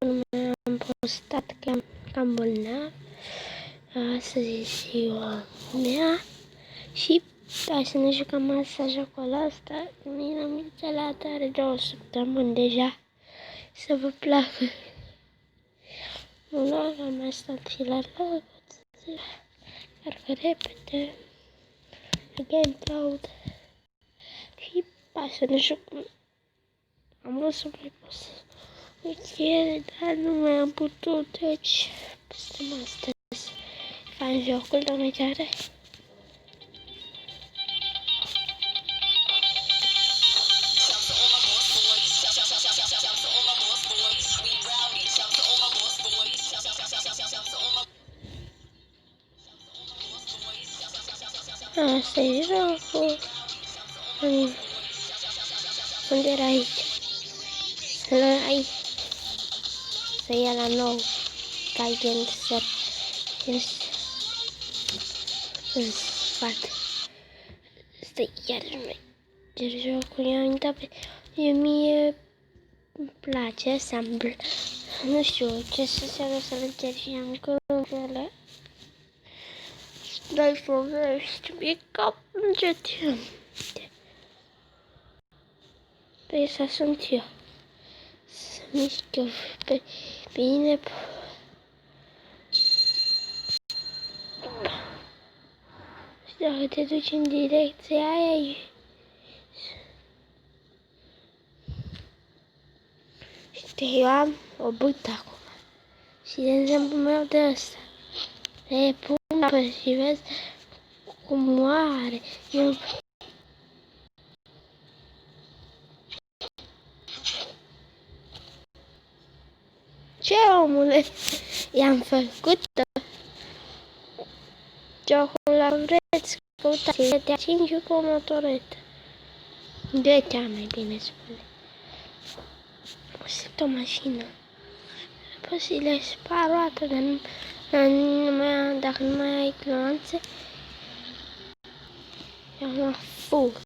am postat că am cam bolnav. Astăzi e ziua mea și hai să ne jucăm asta, jocul ăsta. Mine am instalat, are 2 săptămâni deja. Să vă placă. Nu am stat și la loc. Carcă repede. Game cloud. Și hai să ne jucăm. Am vrut să mai pus ieri, dar nu mai am putut, deci păstrăm astăzi. Fain jocul, dar mai tare. Asta e jocul. Unde era aici? Să ia la nou. Caigen să în spate. Stai, iar jocul i-am uitat pe... Mie îmi place Assemble. Nu știu ce să se să le cer și am cărunțele. Dai vorbești, mi-e cap încet. Pe asta sunt eu. Să mișc eu pe bine. Și dacă te duci în direcția aia, știi, eu am o bâtă acum. Și de exemplu meu de ăsta. Le pun apă și vezi cum moare. Eu... Ce, omule? I-am făcut jocul la vreți, căutați GTA 5 cu o motoretă. GTA mai bine spune. Sunt o mașină. Posibil sparoată, dar dacă nu mai ai clonțe, eu fug.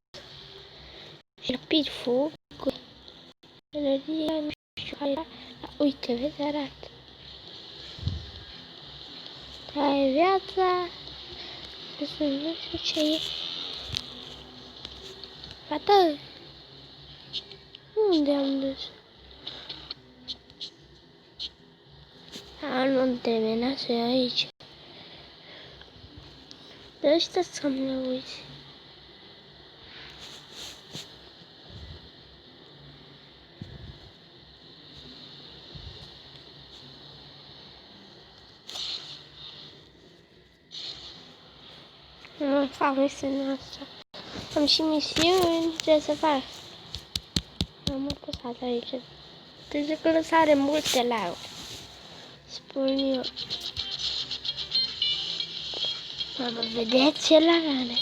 Și rapid fug cu energia, nu știu care era. Uite, vezi, arată. Ai viața. Nu știu ce e. Fată! Unde am dus? Nu trebuie să iau aici. De ăștia să-mi le uiți. Nu fac misiunea asta. Am și misiuni, ce să fac. Am apăsat aici. Deci că lăsare multe like-uri. Spun eu. Mama, vedeți ce lagane?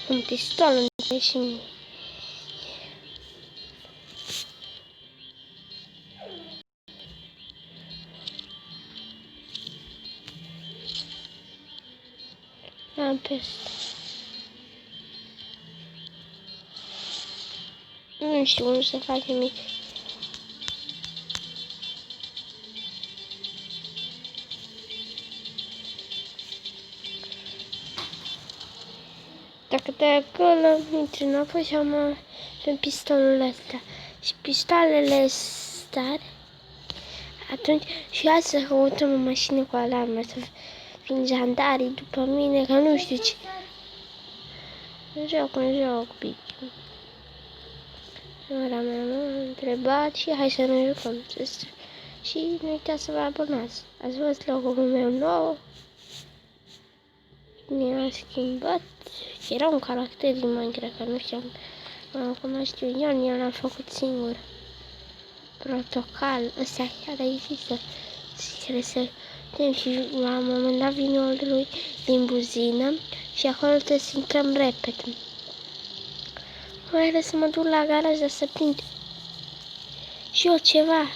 Un pistol între și mie. Am peste. Nu știu unde să facem mic. Dacă de acolo intri înapoi și am pe pistolul ăsta. Și pistoalele stare. Atunci și hai să căutăm o mașină cu alarmă, să vin jandarii după mine, că nu știu ce. Joc, bici. Ora mea m-a întrebat și hai să ne jucăm. Și nu uitați să vă abonați. Ați văzut logul meu nou. Mi-a schimbat. Era un caracter din Minecraft, că nu știam. Acum știu eu l-am făcut singur. Protocol, ăsta chiar există. Trebuie să tem și la un moment dat vinul lui din buzină și acolo trebuie să intrăm repede. Mai are să mă duc la garaj să prind și eu ceva.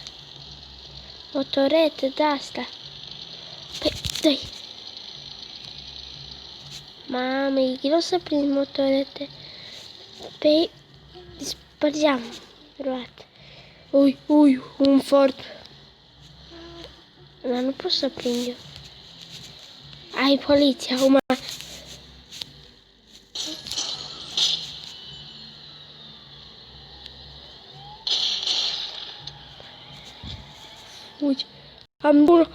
Motoretă de asta. Păi, dă-i. Mamă, e greu să prind motorete. Păi, dispărgeam. Roat. Ui, un fort. Dar nu pot să prind eu. Ai poliția, acum. Uite, am bun.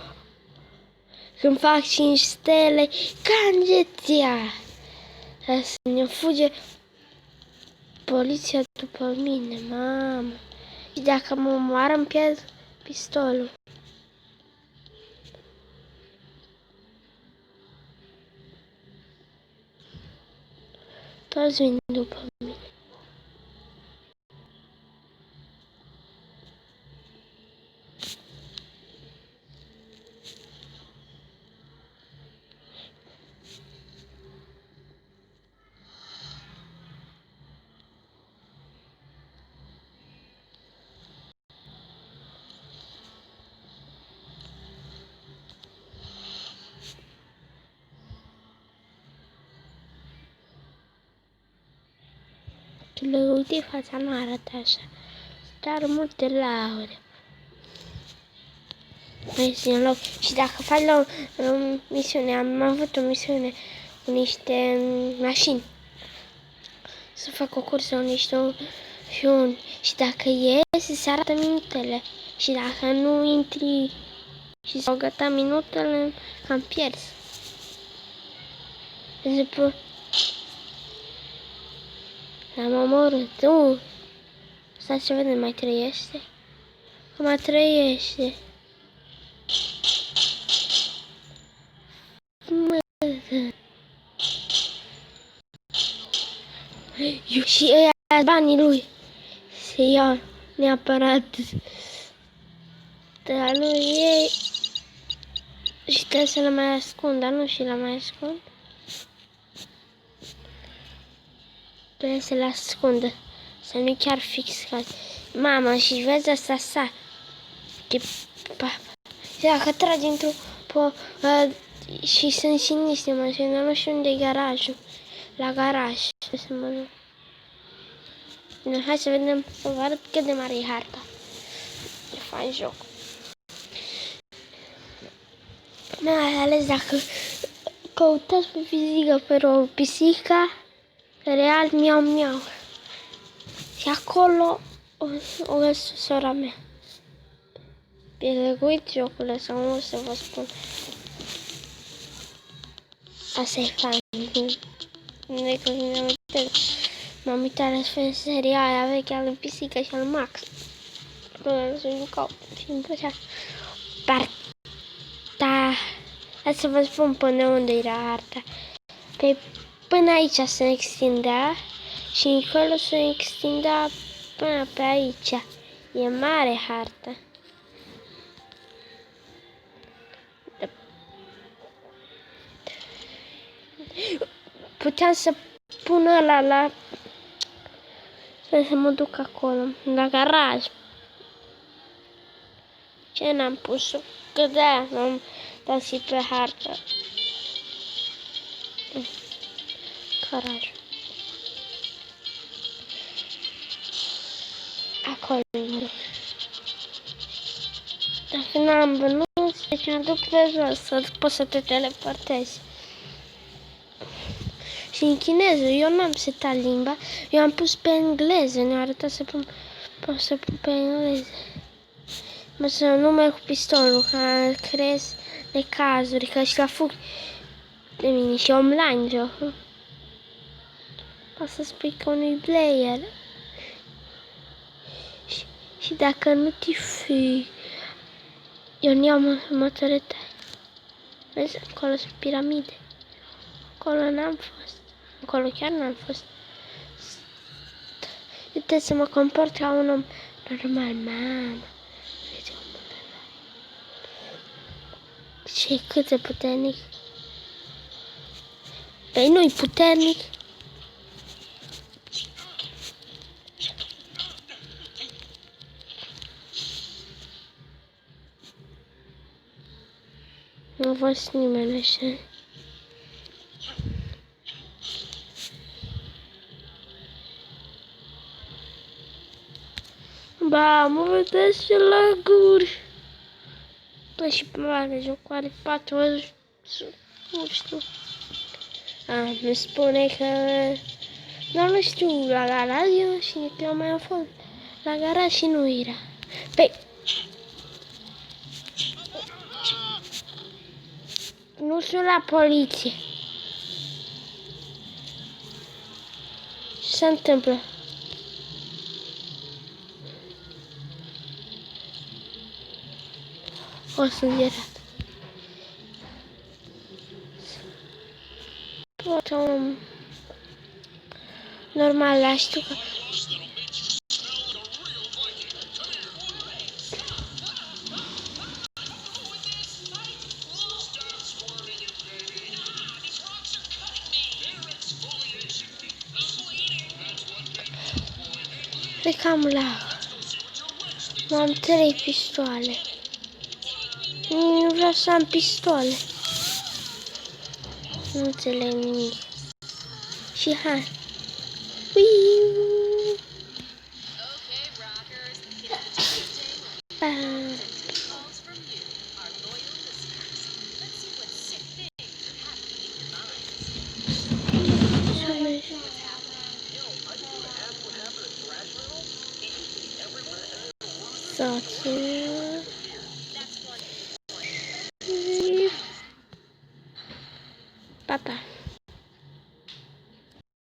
Când fac 5 stele, cangeția. Să ne fuge poliția după mine, mamă. Și dacă mă omoară, îmi pierd pistolul. Toți vin după mine. Uite, fața nu arată așa. Dar multe lauri. Mai este în loc. Și dacă faci la o misiune, am avut o misiune cu niște mașini. Să fac o cursă cu niște fiuni. Și dacă ies, se arată minutele. Și dacă nu intri și s-au gătat minutele, am pierd. De exemplu, l-am omorât. Stai să vedem, mai trăiește? Că mai trăiește. Și ăia banii lui. Se iau neapărat. Dar nu e. Și trebuie să le mai ascund, dar nu și le mai ascund. Trebuie să le ascundă. Să nu chiar fix ca... Mama, și vezi asta sa. Și dacă tragi într-o... și sunt și niște mașini, dar nu știu unde e garajul. La garaj. Să mă duc. Bine, hai să vedem, să vă arăt cât de mare e harta. E fain joc. Mai ales dacă căutați pe fizică pe o pisică real miau. Și acolo o găsesc sora mea. Pieleguit jocurile sau nu să vă spun. Asta e fain. M-am uitat la seria aia veche al lui Pisică și al Max. Când se jucau și îmi plăcea. Da, hai să vă spun până unde era harta. Până aici se extindea și încolo se extindea până pe aici. E mare harta. Puteam să pun ăla la... Să mă duc acolo, la garaj. Ce n-am pus-o? Că de-aia m-am dat și pe hartă. Garaj. Acolo. Dacă n-am bănuți, deci mă duc pe jos, să poți să te teleportezi. Și în chineză, eu n-am setat limba, eu am pus pe engleză, ne-a arătat să pun pe engleză. Mă să nu merg cu pistolul, că creez necazuri, că și la fug de mine și online jocul. Poți să spui că unui player. Și dacă nu te fii, eu nu-iau motorete. Vezi, acolo sunt piramide. Acolo n-am fost. Acolo chiar n-am fost. Eu trebuie să mă comport ca un om normal, mamă. Și cât de puternic. Păi nu-i puternic. Nu a fost nimeni așa. Ba, mă vedeți ce laguri. Păi și pe mare, jocul are 4 ori, nu știu. Îmi spune că, nu știu, la radio și că eu mai am fost la garaj și nu era. Păi, nu sunt la poliție. Ce se întâmplă? O sângerat. Normal, la știu că... Cred că am lag. Am 3 pistoale. Nu vreau să am pistoale. Nu înțeleg nimic. Și hai. Soție.